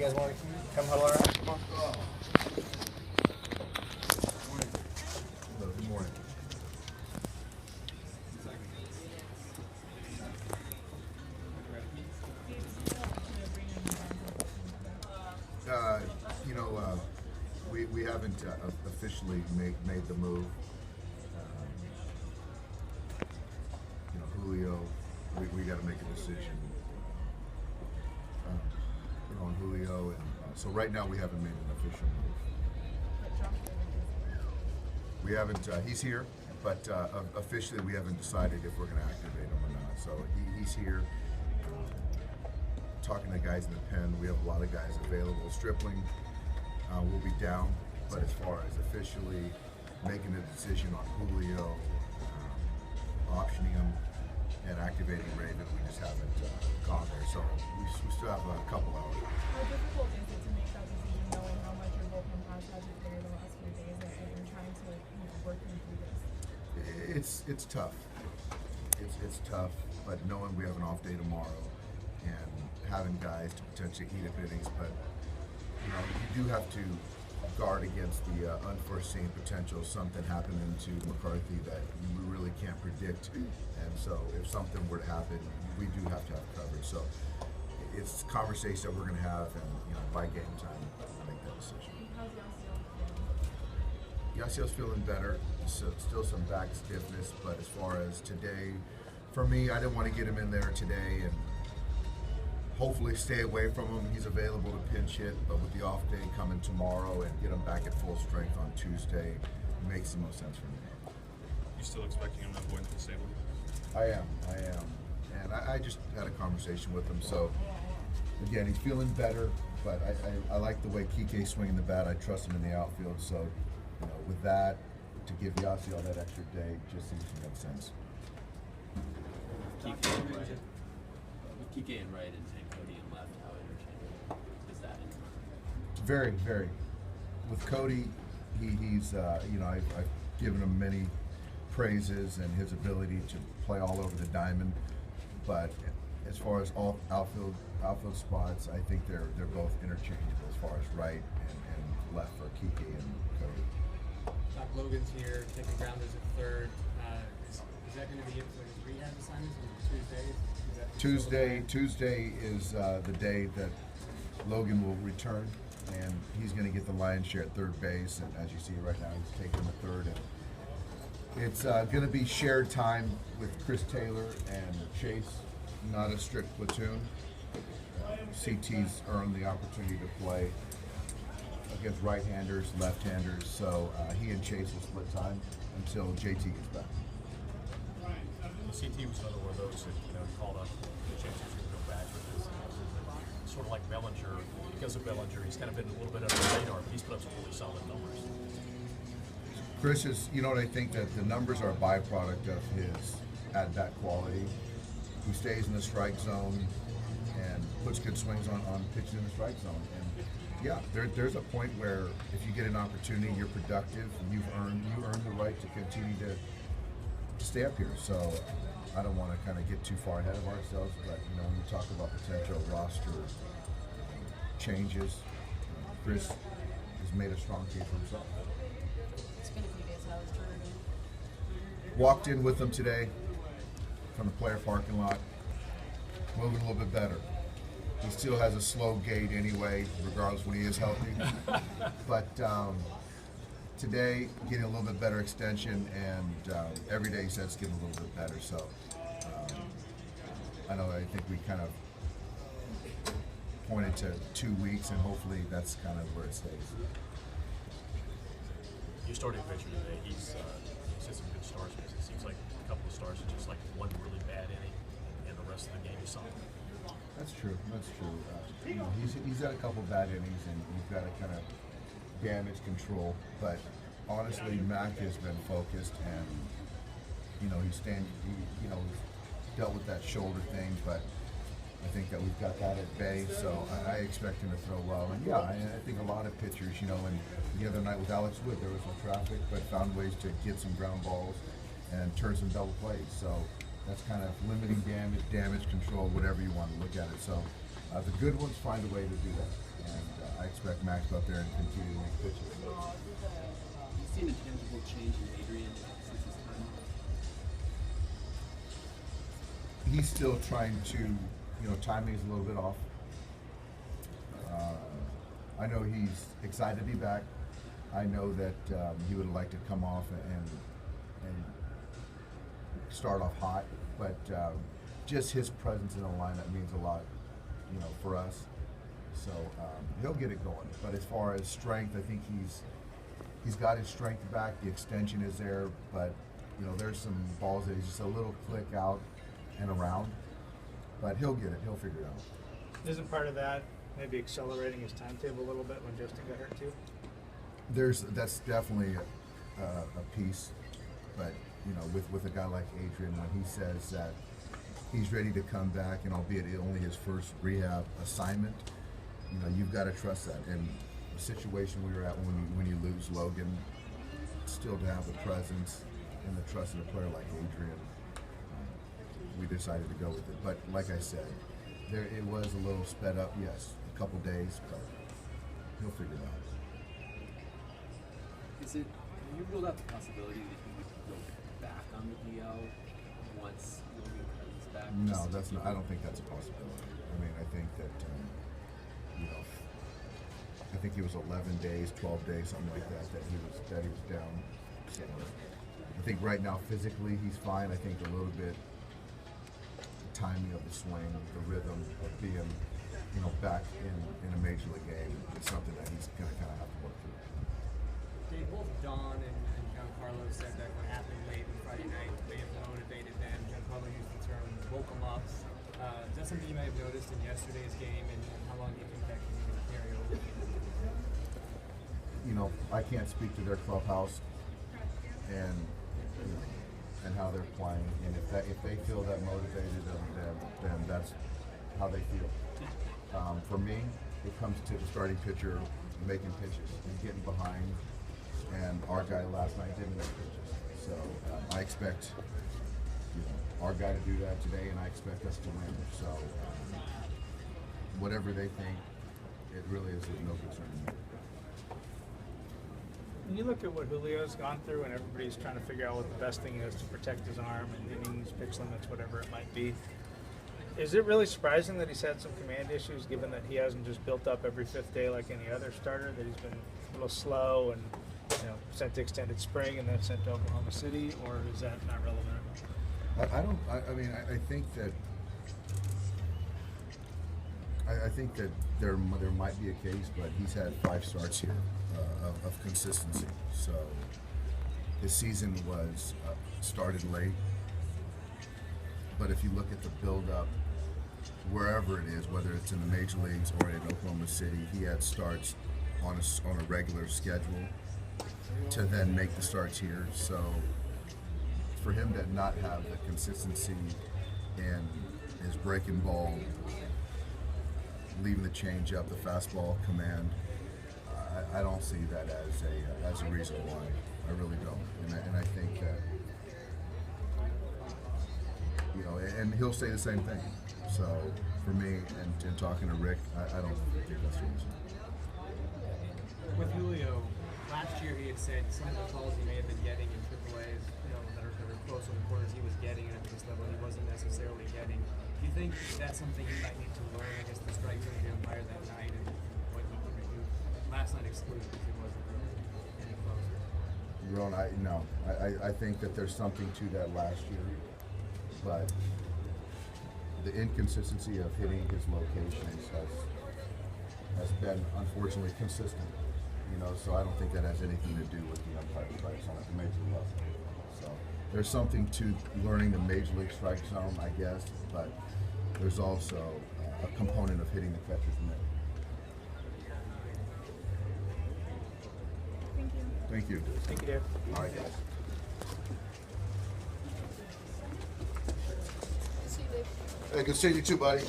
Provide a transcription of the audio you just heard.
you guys want to come huddle around? Come on. Hello, good morning. We haven't officially made the move. Julio, we got to make a decision on Julio, and so right now we haven't made an official move. We haven't. He's here, but officially we haven't decided if we're going to activate him or not. So he's here. Talking to guys in the pen, we have a lot of guys available. Stripling will be down, but as far as officially making a decision on Julio, optioning him, and activating Raven, we just haven't gone there. So we still have a couple hours. How difficult is it to make that decision, knowing how much your bullpen has had to clear the last few days, and you're trying to work through this? It's tough. It's tough, but knowing we have an off day tomorrow and having guys to potentially eat up innings, but you do have to guard against the unforeseen potential, something happening to McCarthy that we really can't predict. And so if something were to happen, we do have to have coverage. So it's a conversation that we're going to have, and by game time, we'll make that decision. How's Yasiel feeling? Yasiel's feeling better. So still some back stiffness, but as far as today, for me, I didn't want to get him in there today and hopefully stay away from him. He's available to pinch hit, but with the off day coming tomorrow and get him back at full strength on Tuesday makes the most sense for me. You still expecting him to avoid the disabled? I am. And I just had a conversation with him. So, again, he's feeling better, but I like the way Kike's swinging the bat. I trust him in the outfield. So, with that, to give Yasiel that extra day just seems to make sense. Kike and right and Cody and left, how interchangeable is that? Very, very. With Cody, he's I've given him many praises and his ability to play all over the diamond. But as far as all outfield spots, I think they're both interchangeable as far as right and left for Kike and Cody. Doc Logan's here, taking grounders at third. Is that going to be it for his rehab assignments on Tuesdays? Tuesday is the day that Logan will return, and he's going to get the lion's share at third base. And as you see right now, he's taking the third. And it's going to be shared time with Chris Taylor and Chase, not a strict platoon. CT's earned the opportunity to play against right-handers, left-handers, so he and Chase will split time until JT gets back. CT was another one of those that called up the chances to go back with this. Sort of like Bellinger. Because of Bellinger, he's kind of been a little bit under the radar, but he's put up some really solid numbers. Chris is, I think that the numbers are a byproduct of his at-bat quality. He stays in the strike zone and puts good swings on pitching in the strike zone. And yeah, there's a point where if you get an opportunity, you're productive, and you earn the right to continue to stay up here. So I don't want to kind of get too far ahead of ourselves, but when you talk about potential roster changes, Chris has made a strong case for himself. It's been a few days. How was Jordan? Walked in with him today from the player parking lot, moving a little bit better. He still has a slow gait anyway, regardless when he is healthy. But today, getting a little bit better extension, and every day he says it's getting a little bit better. So I think we kind of pointed to 2 weeks, and hopefully that's kind of where it stays. Your starting pitcher today, he's had some good starts, but it seems like a couple of starts are just like one really bad inning, and the rest of the game is solid. That's true. He's had a couple bad innings, and you've got to kind of damage control. But honestly, Mac has been focused, and he's dealt with that shoulder thing. But I think that we've got that at bay, so I expect him to throw well. And yeah, I think a lot of pitchers, and the other night with Alex Wood, there was some traffic, but found ways to get some ground balls and turn some double plays. So that's kind of limiting damage control, whatever you want to look at it. So The good ones find a way to do that, and I expect Max to go out there and continue to make pitches. Have you seen a tangible change in Adrian since his time off? He's still trying to, timing is a little bit off. I know he's excited to be back. I know that he would like to come off and start off hot, but just his presence in the lineup means a lot, for us. So he'll get it going. But as far as strength, I think he's got his strength back. The extension is there, but there's some balls that he's just a little click out and around. But he'll get it. He'll figure it out. Isn't part of that maybe accelerating his timetable a little bit when Justin got hurt too? That's definitely a piece, but with a guy like Adrian, when he says that he's ready to come back, and albeit only his first rehab assignment, you've got to trust that. And the situation we were at when you lose Logan, still to have the presence and the trust of a player like Adrian, we decided to go with it. But like I said, it was a little sped up, yes, a couple days, but he'll figure it out. Have you ruled out the possibility that he would go back on the DL once Logan comes back? No, that's not. I don't think that's a possibility. I mean, I think that I think he was 11 days, 12 days, something like that. That he was down. So I think right now physically he's fine. I think a little bit the timing of the swing, the rhythm of being back in a major league game is something that he's going to kind of have to work through. Dave, both Don and Giancarlo said that what happened late on Friday night may have motivated them. Giancarlo used the term woke them up. Is that something you may have noticed in yesterday's game, and how long do you think that can even carry over? I can't speak to their clubhouse and how they're playing, and if they feel that motivated them, then that's how they feel. For me, it comes to the starting pitcher making pitches and getting behind. And our guy last night didn't make pitches. So I expect our guy to do that today, and I expect us to win. So whatever they think, it really is no concern to me. When you look at what Julio's gone through, and everybody's trying to figure out what the best thing is to protect his arm and innings, pitch limits, whatever it might be, is it really surprising that he's had some command issues, given that he hasn't just built up every fifth day like any other starter, that he's been a little slow and sent to extended spring and then sent to Oklahoma City, or is that not relevant? I think that I think that there might be a case, but he's had 5 starts here of consistency. So his season was started late, but if you look at the build-up, wherever it is, whether it's in the major leagues or in Oklahoma City, he had starts on a regular schedule to then make the starts here. So for him to not have the consistency in his breaking ball, leaving the change up, the fastball command, I don't see that as a reason why. I really don't. And I think that, and he'll say the same thing. So for me, and talking to Rick, I don't think that's the reason. With Julio, last year he had said some of the calls he may have been getting in AAA's, that are close on the corners he was getting, and at this level he wasn't necessarily getting. Do you think that's something he might need to learn? I guess the strike zone of the umpire that night and what he could do. Last night excluded because he wasn't any closer. Ron, I think that there's something to that last year, but the inconsistency of hitting his locations has been unfortunately consistent. So I don't think that has anything to do with the umpire strike zone at the major level. So there's something to learning the major league strike zone, I guess, but there's also a component of hitting the catcher's mitt. Thank you. Thank you. Thank you, Dave. All right, guys. See you, Dave. Hey, good to see you too, buddy.